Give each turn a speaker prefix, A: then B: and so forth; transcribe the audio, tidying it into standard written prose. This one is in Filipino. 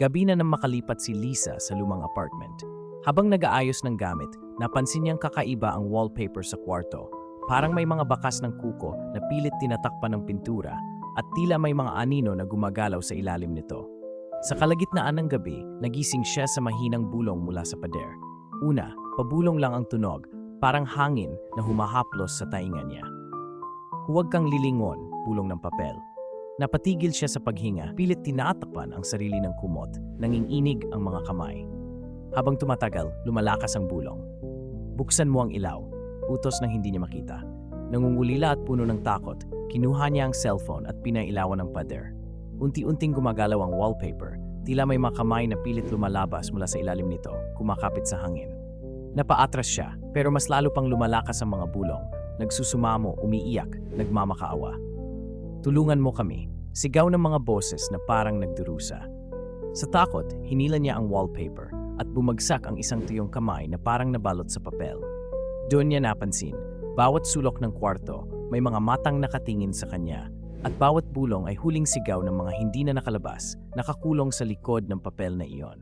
A: Gabi na nang makalipat si Lisa sa lumang apartment. Habang nag-aayos ng gamit, napansin niyang kakaiba ang wallpaper sa kwarto. Parang may mga bakas ng kuko na pilit tinatakpan ng pintura at tila may mga anino na gumagalaw sa ilalim nito. Sa kalagitnaan ng gabi, nagising siya sa mahinang bulong mula sa pader. Una, pabulong lang ang tunog, parang hangin na humahaplos sa tainga niya. Huwag kang lilingon, bulong ng papel. Napatigil siya sa paghinga, pilit tinatakpan ang sarili ng kumot, nanginginig ang mga kamay. Habang tumatagal, lumalakas ang bulong. Buksan mo ang ilaw, utos ng hindi niya makita. Nangungulila at puno ng takot, kinuha niya ang cellphone at pinailawan ng pader. Unti-unting gumagalaw ang wallpaper, tila may mga kamay na pilit lumalabas mula sa ilalim nito, kumakapit sa hangin. Napaatras siya, pero mas lalo pang lumalakas ang mga bulong. Nagsusumamo, umiiyak, nagmamakaawa. Tulungan mo kami, sigaw ng mga boses na parang nagdurusa. Sa takot, hinila niya ang wallpaper at bumagsak ang isang tuyong kamay na parang nabalot sa papel. Doon niya napansin, bawat sulok ng kwarto may mga matang nakatingin sa kanya at bawat bulong ay huling sigaw ng mga hindi na nakalabas, nakakulong sa likod ng papel na iyon.